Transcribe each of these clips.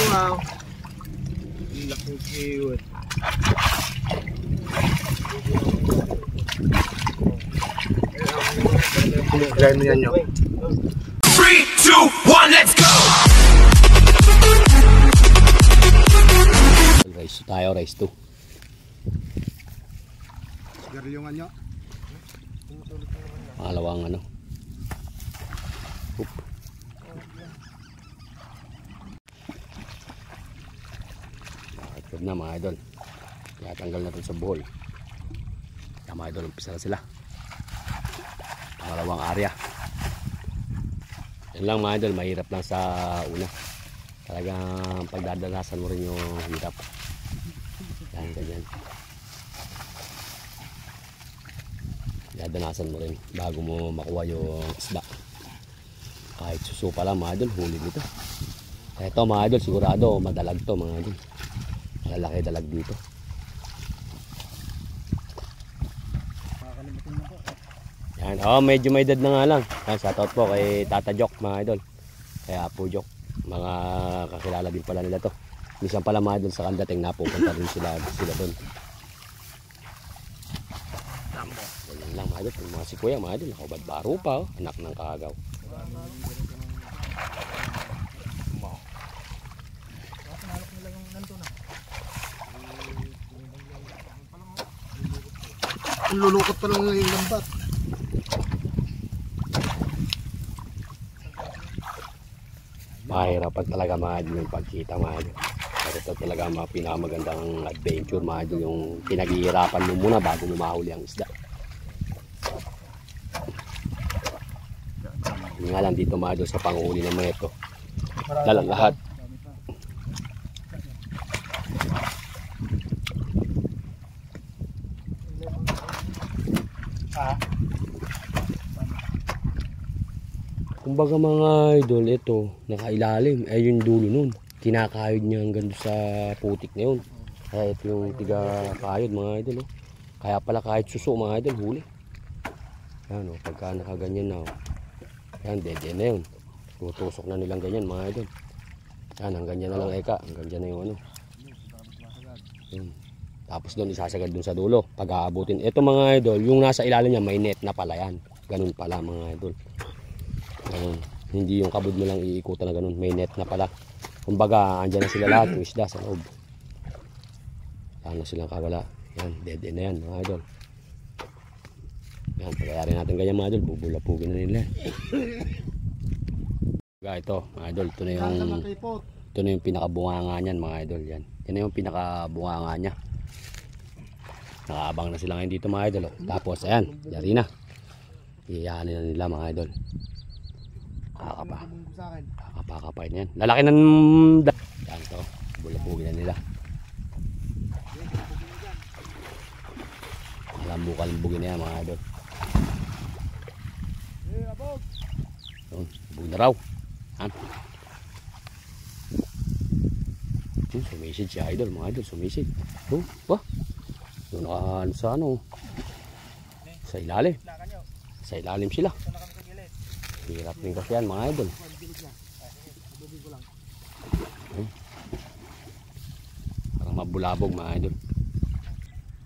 wow. Laking kiwat. Gaya mo yan nyo. 3, 2, 1, let's go! Race 2 tayo, race 2. Sigarilyo nga nyo. Pangalawang ano. Oop. Nakatid na mga idol. Tanggal na ito sa buhol. Kaya mga idol, umpisa na sila. Pangalawang area. Yan lang mga idol, mahirap lang sa una. Talagang pagdadalasan mo rin yung hirap. Yan, ganyan. Dadanasan mo rin bago mo makuha yung isda. Kahit suso pa lang mga idol, huli nito. Ito mga idol, sigurado madalag to mga idol. Malalaki dalag dito. Yan, oh, medyo may edad na nga lang. Yan, shoutout po kay Tata Jok mga idol. Kaya Apo Jok, mga kakilala din pala nila to. Minsan pala mga idol sa Kandating napupunta rin sila doon. Yan lang mga idol, mga si Kuya mga idol, nakabad baro pa, oh, anak ng Kagaw. Lulukot pa lang yung lambat. Mahirapan talaga mga idol yung pagkita mga idol. Ito talaga mga pinakamagandang adventure mga idol, yung pinaghihirapan mo muna bago mo mahuli ang isda. Hindi nga lang dito mga idol sa panghuli ng mga ito. Dalang lahat. Kumbaga mga idol, ito nakailalim ay yung dulo nun, kinakayod niya hanggang sa putik na yun. Kaya ito yung tiga kayod mga idol, oh. Kaya pala kahit suso mga idol huli. Yan, oh, pagka nakaganyan na, oh. Yan, dead end na yun, tutusok na nilang ganyan mga idol. Yan, hanggang dyan na lang eka, hanggang dyan na yung ano. Yan. Tapos doon isasagad doon sa dulo pag aabutin. Ito mga idol, yung nasa ilalim niya may net na pala yan. Ganun pala mga idol. Ayun, hindi yung kabod mo lang iikutan na ganun, may net na pala. Kumbaga andyan na sila lahat yung isda sa loob. Saan na silang kawala. Yan, dead end na yan mga idol. Yan, pagkayari natin ganyan mga idol, bubulapugin na nila. Ito mga idol, ito na yung pinakabunganga niyan mga idol. Yan na yung pinakabunganga niya. Nakaabang na sila ngayon dito mga idol, oh. Tapos ayan, yari na. Iyahanin na nila mga idol. Kakapakapain yan. Lalaki ng yan to. Bulabugin na nila. Kalambugin na yan mga idol. Bug na raw. Sumisid si idol mga idol. Sumisid. Wah. Doon nakahan sa ano. Sa ilalim. Sa ilalim sila. Hirap rin kasi yan mga idol. Parang mabulabog mga idol.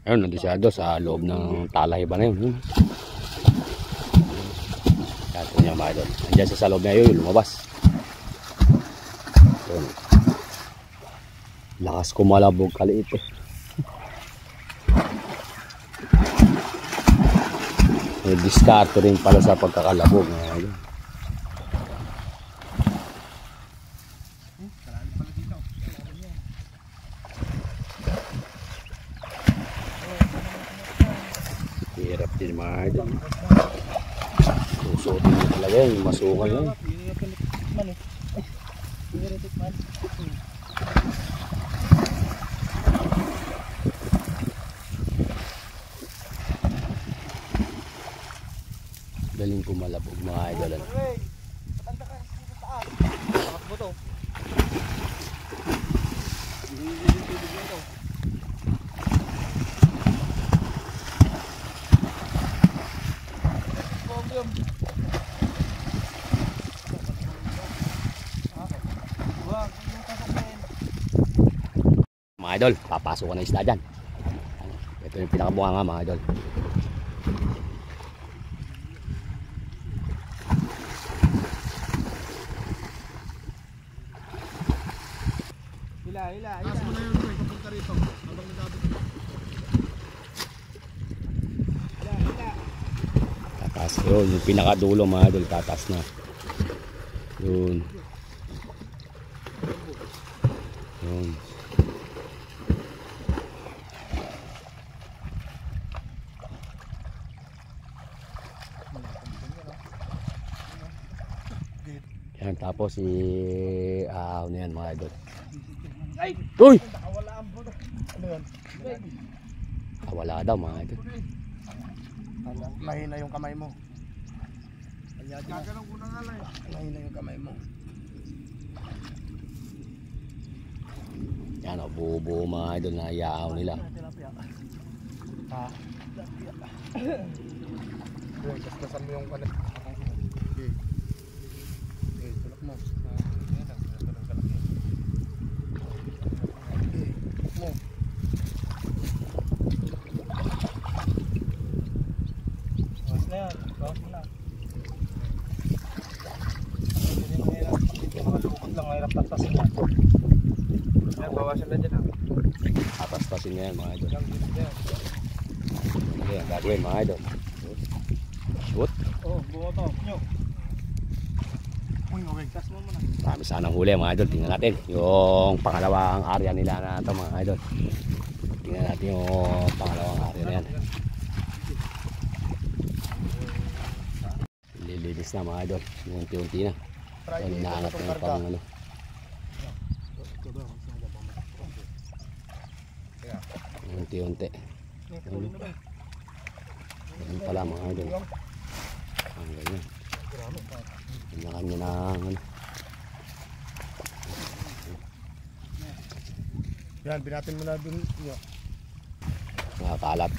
Ayun, nandun siya doon sa loob ng talahiba na yun. Ito niya mga idol. Nandiyan siya sa loob na yun, lumabas. Ayun. Lakas kumalabog kaliit eh. May diskarte rin pala sa pagkakalabog mga idol. Hirap din mga idol. Susutin mo talaga yan, masukan lang. Galing pumalabog mga idol. idol, papasok ko na isda dyan. Ito yung pinakabunga mga idol. Taas mo na yun, Roy, papunta rito. Habang nagabot. Tataas yun, yung pinakadulo mga idol, tataas na. Yun. Yun. Yan, tapos ano yan mga idol. Uy! Nakawala ang buto. Ano yun? Wala daw mga idol. Mahina yung kamay mo. Gaganong ko na nga lang. Mahina yung kamay mo. Yan o, buo-buo mga idol na iaaw nila. Ha? Kaspasan mo yung kanan. Okay. Okay, tulak mo. Yan lang, tulak kalaki. Okay, tulak mo. Bawas na yan, bawas mo na. Hindi mo hirap, malukot lang, mahirap tapasin na. Yan, bawasan na dyan ha. Tatas-tasin nga yan mga idol. Okay, ang gagawin mga idol. Shoot. Oh, buo to. Nyo. Uy, okay. Tas mo muna. Marami sanang huli mga idol. Tingnan natin yung pangalawang area nila na ito mga idol. Tingnan natin yung pangalawang area na yan. Lilinis na mga idol. Unti-unti na. So, inaangat na yung pang ano. Unti-unti. Ganun pala mga idol. Ang ganyan. Kanya-kanya na ano. Yan, binatin mo na dun. Nakakalat.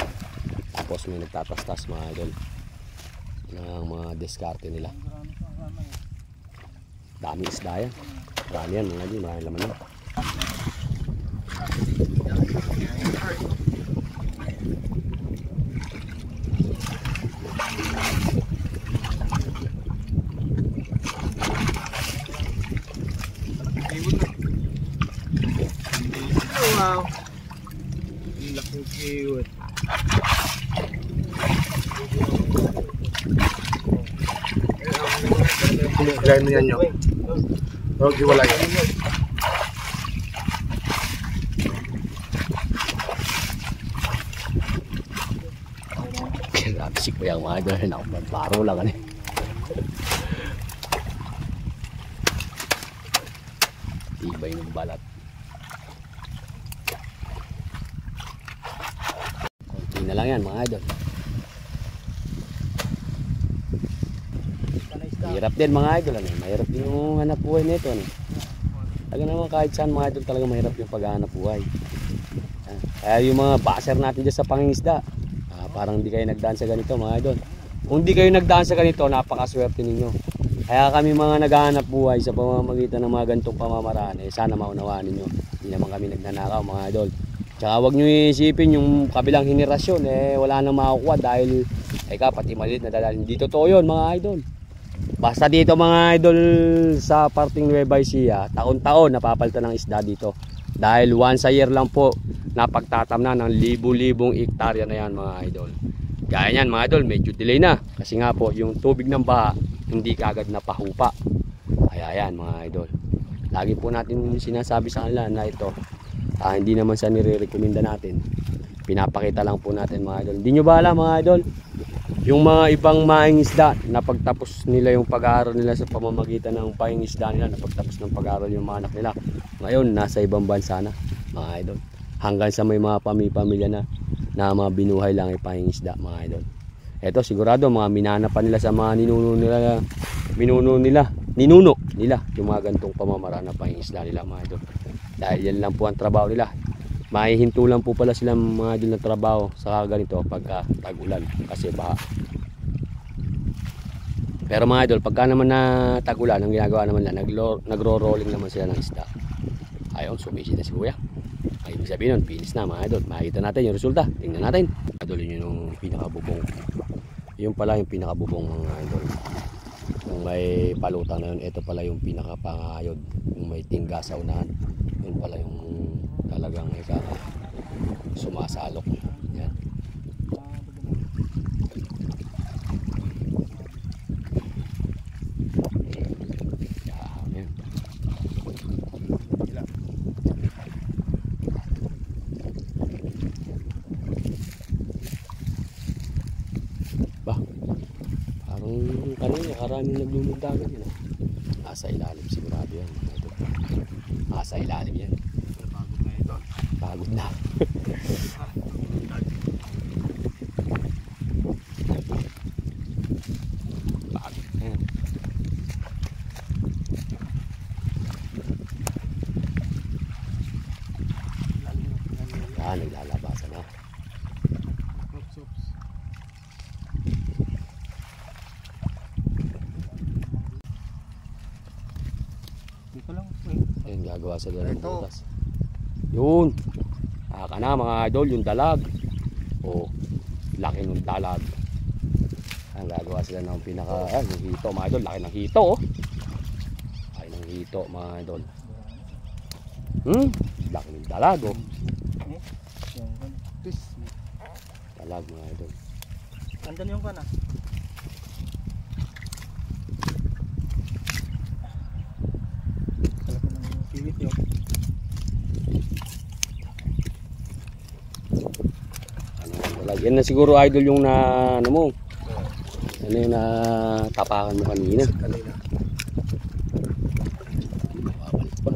Tapos may nagtatastas mga idol ng mga diskarte nila. Dami isda yan. Marami yan mga idol. Marami laman yan. Wow. Laking kiwit. Gaya mo yan nyo. Huwag iwalay. Grabe ko yung mga idol. Nakaparo lang ano. Tibay ng balat. Konti na lang yan mga idol. Mahirap din mga idol. Ano? Mahirap din yung hanap buhay nito. Ano? Talaga naman kahit saan mga idol talaga mahirap yung paghahanap buhay. Kaya yung mga baser natin dyan sa pangingisda, parang hindi kayo nagdaan sa ganito mga idol. Kung hindi kayo nagdaan sa ganito, napakaswerte ninyo. Kaya kami mga naghahanap buhay sa pamamagitan ng mga ganitong pamamaraan, sana maunawaan ninyo. Hindi naman kami nagnanakaw mga idol. Tsaka huwag nyo isipin yung kabilang henerasyon, wala nang makakuha dahil pati maliit na dadalhin. Hindi totoo yun mga idol. Basta dito mga idol sa parting Nueva Ecija, taon-taon napapalitan ng isda dito. Dahil once a year lang po napagtatamnan ng libu-libong hektarya na yan mga idol. Gaya yan mga idol, medyo delay na. Kasi nga po yung tubig ng baha hindi kaagad napahupa. Kaya yan mga idol. Lagi po natin sinasabi sa kanila na ito hindi naman sa nire-recommenda natin. Pinapakita lang po natin mga idol. Hindi nyo ba alam mga idol? Yung mga ibang mangingisda na pagtapos nila yung pag-aaral nila sa pamamagitan ng pangingisda nila, na pagtapos ng pag-aaral yung mga anak nila, ngayon nasa ibang bansa na mga idol. Hanggang sa may mga pamilya na mga binuhay lang ay pangingisda mga idol. Eto sigurado mga minana pa nila sa mga ninuno nila yung mga gantong pamamaraan na pangingisda nila mga idol. Dahil yan lang po ang trabaho nila. Mahihinto lang po pala sila mga idol na trabaho sa ganito pagka tag-ulan kasi baha. Pero mga idol, pagka naman na tag-ulan, ang ginagawa naman nila, nagro-rolling naman sila ng isda. Ayun, sumisi na si kuya. Ay, ibig sabihin nun, finish na mga idol. Makikita natin yung resulta. Tingnan natin. Idol, yun yung pinakabubong. Yun pala yung pinakabubong mga idol. Kung may palutang na yun, ito pala yung pinakapangayod. Yung may tingga sa unahan. Yun pala yung talagang sumasalok. Yan. Yan. Bah, parang kanina karaming naglulundagan yun. Nasa ilalim sigurado yan. Nasa ilalim yan. Pagod na ito. Pagod na. Pagod na yan. Yan, naglalabasan na. Dito lang. Ayun, gagawa sila ng butas. Yun. Aka na mga idol, yung dalag. O, laki ng dalag. Ang gagawa sila ng pinaka, yung hito mga idol. Laki ng hito, oh. Laki ng hito mga idol. Laki ng dalag, oh. Dalag mga idol. Andan yung kana. Talaga ng kiwit yun. Ano ang dalag? Yan na siguro idol yung na, ano mo. Ano yung natapakan mo kanina. Kanina. Babalik pa.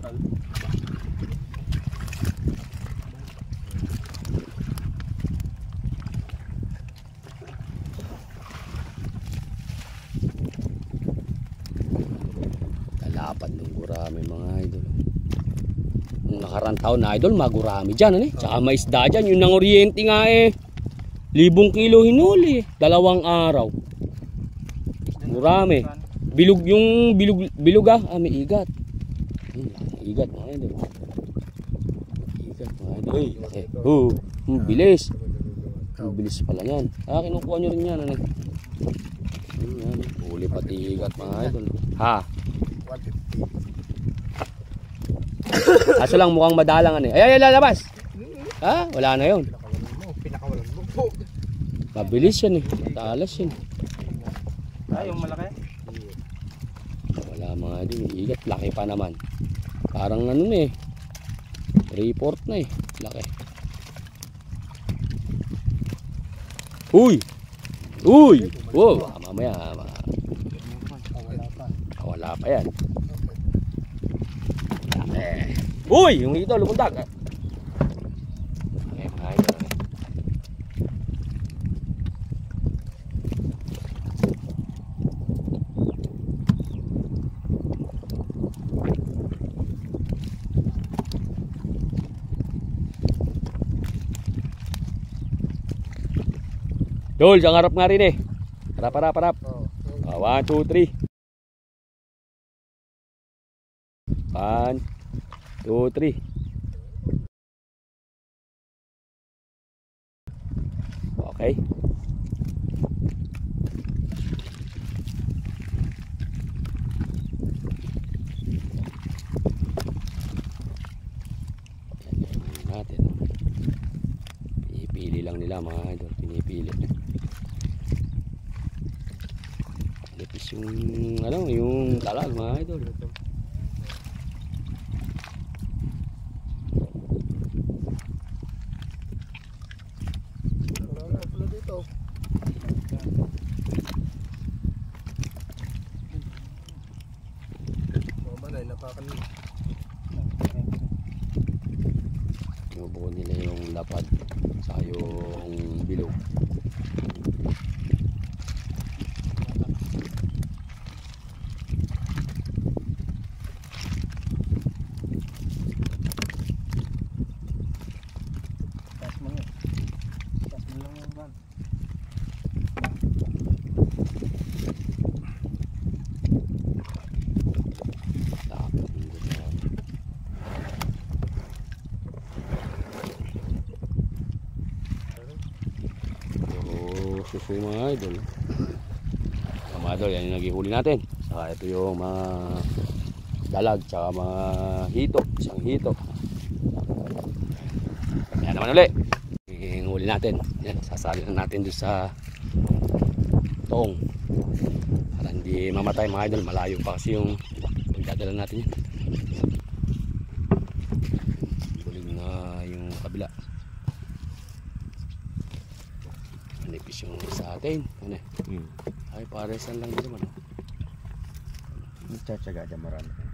Lapad ng gurami mga idol. Nung nakarang taon na idol, magurami dyan. Ano, eh? Tsaka may isda dyan. Yung nang oriente nga eh. 1,000 kilo hinuli. 2 araw. Gurami. Bilog yung bilog ah. May igat. Igat mga idol. Igat mga idol. Uy, laki. Bilis. Bilis pala yan. Kinukuha nyo rin yan. Ano? Yan. Huli pati igat mga idol. Ha? 150. Aso lang mukhang madalang ano eh. Ay, lalabas. Ha? Wala na yun. Pinakawalan mo. Mabilis yan eh. Matalas yan. Yung malaki? Wala mga idol. Igat. Laki pa naman. Parang ano na eh. 3/4 na eh. Laki. Uy! Uy! Wow! Mamaya. Wala pa yan. Uy! Yung hito lumundag. Mga idol. Dol, sa harap nga rin eh. Harap. 1, 2, 3. 1, 2, 3. Okay. Natin. Pinipili lang nila mga idol. Pinipili. Lipis yung ano, yung talag mga idol. Tinubuko nila yung lapad sa yung bilog. suso mga idol. Mga idol, yan yung naghihuli natin. Saka ito yung mga dalag, tsaka mga hito, isang hito. Kaya naman ulit, yung huli natin. Yan, sasali na natin doon sa toong. Para hindi mamatay mga idol, malayo pa kasi yung pagdadala natin yan. Huling na yung kabila. Manipis yung sa atin. Ano? Ay, paresan lang din naman. Nagtsatsaga dyan marami.